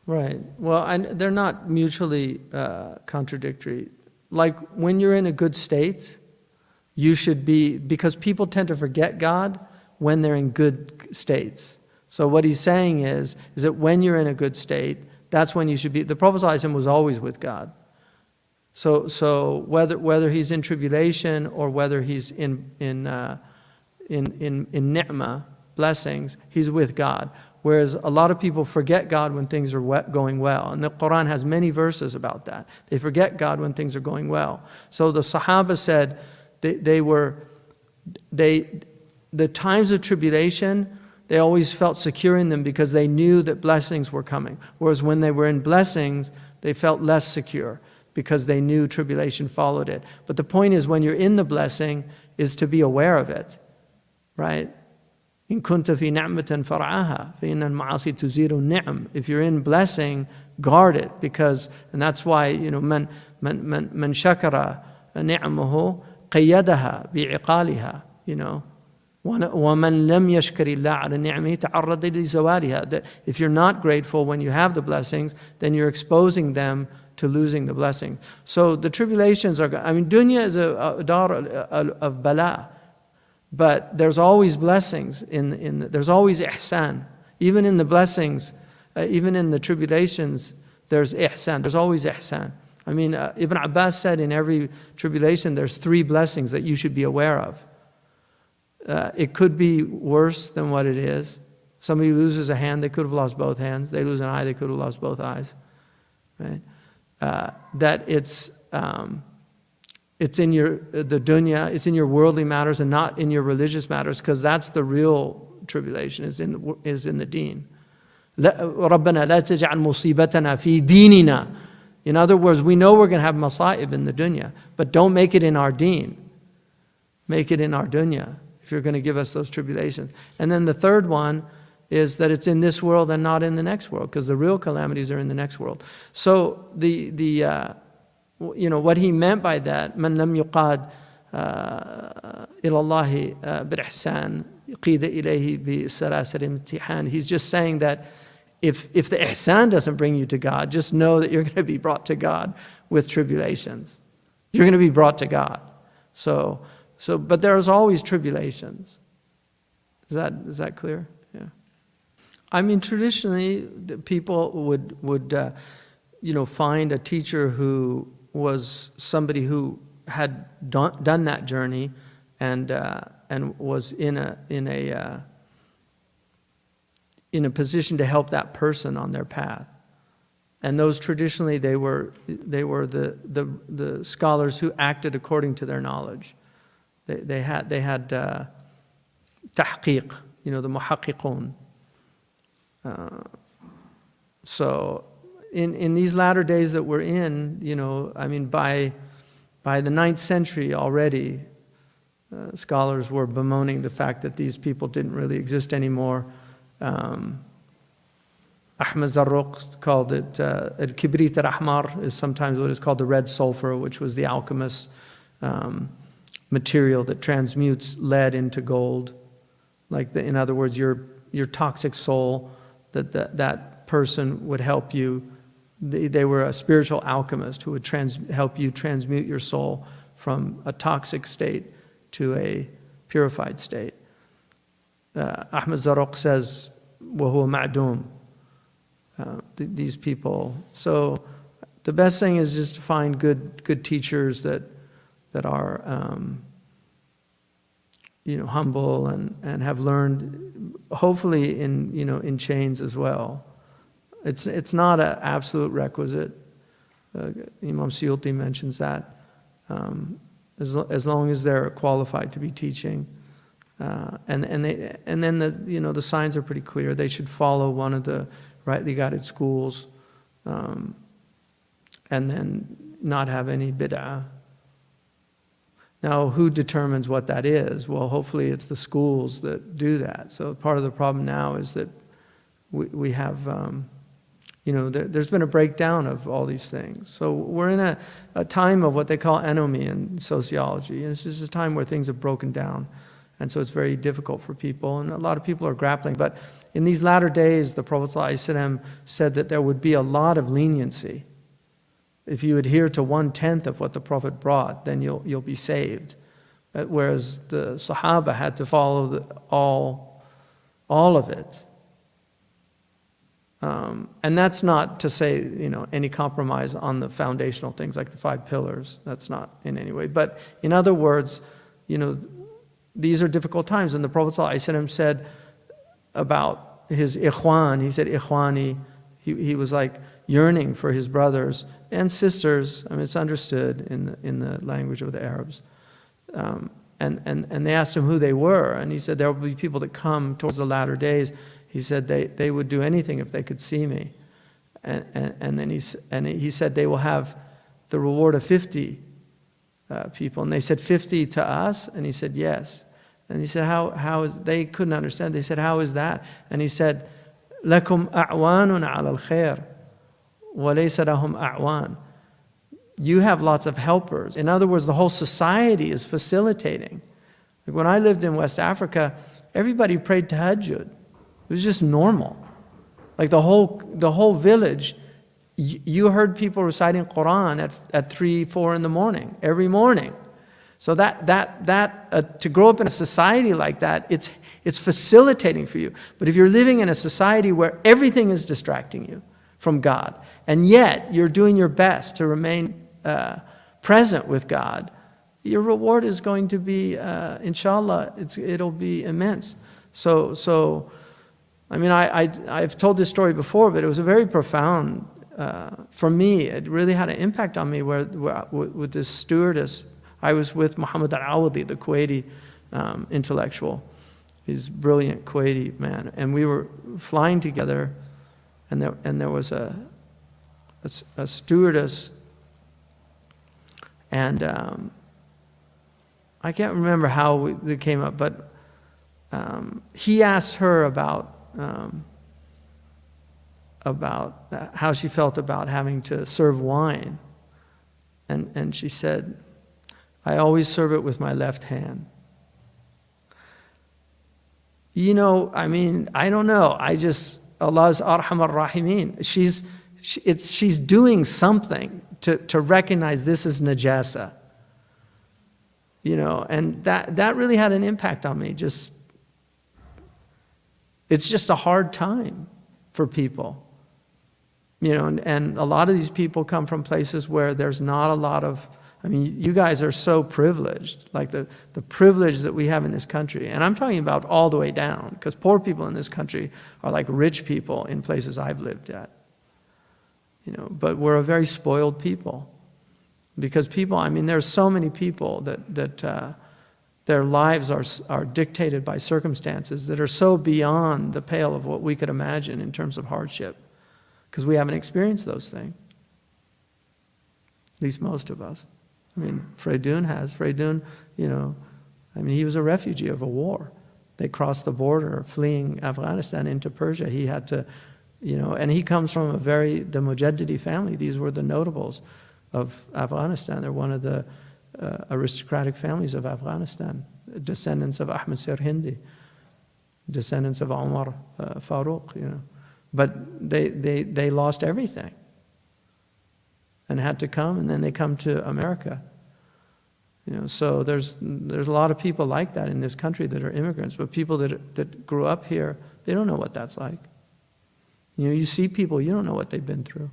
Right. Well, and they're not mutually contradictory. Like when you're in a good state, you should be, because people tend to forget God when they're in good states. So what he's saying is that when you're in a good state, that's when you should be. The Prophet ﷺ was always with God. So whether he's in tribulation or whether he's in ni'mah, blessings, he's with God. Whereas a lot of people forget God when things are going well. And the Quran has many verses about that. They forget God when things are going well. So the Sahaba said the times of tribulation, they always felt secure in them because they knew that blessings were coming. Whereas when they were in blessings, they felt less secure because they knew tribulation followed it. But the point is, when you're in the blessing, is to be aware of it, right? In kunta fi ni'matan far'aha, fa inna al-ma'asi tuziru ni'am. If you're in blessing, guard it, because, and that's why, man shakara ni'amahu qayyadaha bi'iqaliha, وَمَنْ لَمْ يَشْكَرِ اللَّهَ عَلَى نِعْمِهِ تَعَرَّضَ لِزَوَالِهَا. That if you're not grateful when you have the blessings, then you're exposing them to losing the blessing. So the tribulations are, dunya is a dar of bala. But there's always blessings, there's always ihsan. Even in the blessings, even in the tribulations, there's ihsan. There's always ihsan. Ibn Abbas said in every tribulation, there's 3 blessings that you should be aware of. It could be worse than what it is. Somebody loses a hand, they could have lost both hands. They lose an eye, they could have lost both eyes. Right? That it's in the dunya, it's in your worldly matters and not in your religious matters, because that's the real tribulation, is in the deen. رَبَّنَا لَا تَجْعَلْ مُصِيبَتَنَا فِي دِينِنَا. In other words, we know we're going to have masa'ib in the dunya, but don't make it in our deen. Make it in our dunya, if you're going to give us those tribulations. And then the third one is that it's in this world and not in the next world, because the real calamities are in the next world. So what he meant by that, man lam yuqad ila Allahi bil ihsan qida ilayhi bi salasir imtihan. He's just saying that if the ihsan doesn't bring you to God, just know that you're going to be brought to God with tribulations. You're going to be brought to God. But there's always tribulations. Is that clear? Yeah. Traditionally, the people would find a teacher who was somebody who had done that journey and was in a position to help that person on their path. And those traditionally they were the scholars who acted according to their knowledge. They had tahqiq, the muhaqqiqun. So in these latter days that we're in, by the 9th century already, scholars were bemoaning the fact that these people didn't really exist anymore. Ahmed Zarruq called it al-kibrit al-ahmar, is sometimes what is called the red sulfur, which was the alchemist's material that transmutes lead into gold. In other words, your toxic soul, that person would help you. They were a spiritual alchemist who would help you transmute your soul from a toxic state to a purified state. Ahmed Zarruq says, وَهُوَ مَعْدُوم. These people. So the best thing is just to find good teachers that are humble and have learned, hopefully in chains as well. It's not an absolute requisite. Imam Suyuti mentions that. As long as they're qualified to be teaching, and then the signs are pretty clear. They should follow one of the rightly guided schools, and then not have any bid'ah. Now, who determines what that is? Well, hopefully it's the schools that do that. So part of the problem now is that we have, there's been a breakdown of all these things. So we're in a time of what they call anomie in sociology. And it's just a time where things have broken down. And so it's very difficult for people. And a lot of people are grappling. But in these latter days, the Prophet ﷺ said that there would be a lot of leniency. If you adhere to 1/10 of what the Prophet brought, then you'll be saved. Whereas the Sahaba had to follow all of it. And that's not to say, any compromise on the foundational things like the 5 pillars. That's not in any way. But in other words, these are difficult times. And the Prophet ﷺ said about his ikhwan, he said, ikhwani, he was like yearning for his brothers and sisters. I mean, it's understood in the language of the Arabs. And they asked him who they were. And he said, there will be people that come towards the latter days. He said they would do anything if they could see me. And then he said they will have the reward of 50 people. And they said, 50 to us? And he said, yes. And he said, how is, they couldn't understand. They said, how is that? And he said, لَكُمْ أَعْوَانٌ عَلَى الْخَيْرِ وَلَيْسَ لَهُمْ أَعْوَانٌ. You have lots of helpers. In other words, the whole society is facilitating. Like when I lived in West Africa, everybody prayed tahajjud. It was just normal. Like the whole village, you heard people reciting Quran at 3, 4 in the morning, every morning. So to grow up in a society like that, it's facilitating for you. But if you're living in a society where everything is distracting you from God, and yet you're doing your best to remain present with God, your reward is going to be, inshallah, it'll be immense. So I mean, I've told this story before, but it was a very profound, for me, it really had an impact on me where with this stewardess, I was with Muhammad al-Awadi, the Kuwaiti intellectual. He's a brilliant Kuwaiti man. And we were flying together, and there was a stewardess, and I can't remember how it came up, but he asked her about how she felt about having to serve wine. And she said, I always serve it with my left hand. I mean, I don't know. Allah's Arhamar Rahimin. She's doing something to recognize this is najasa. And that really had an impact on me. It's just a hard time for people. And a lot of these people come from places where there's not a lot of, I mean, you guys are so privileged, like the privilege that we have in this country. And I'm talking about all the way down, because poor people in this country are like rich people in places I've lived at. But we're a very spoiled people. Because people, I mean, there's so many people that their lives are dictated by circumstances that are so beyond the pale of what we could imagine in terms of hardship. Because we haven't experienced those things. At least most of us. I mean, Freydun has. Freydun, I mean, he was a refugee of a war. They crossed the border fleeing Afghanistan into Persia. He had to, and he comes from the Mujaddidi family. These were the notables of Afghanistan. They're one of the aristocratic families of Afghanistan, descendants of Ahmed Sirhindi, descendants of Omar Farouk, But they lost everything and had to come, and then they come to America. So there's a lot of people like that in this country that are immigrants, but people that grew up here, they don't know what that's like. You see people, you don't know what they've been through.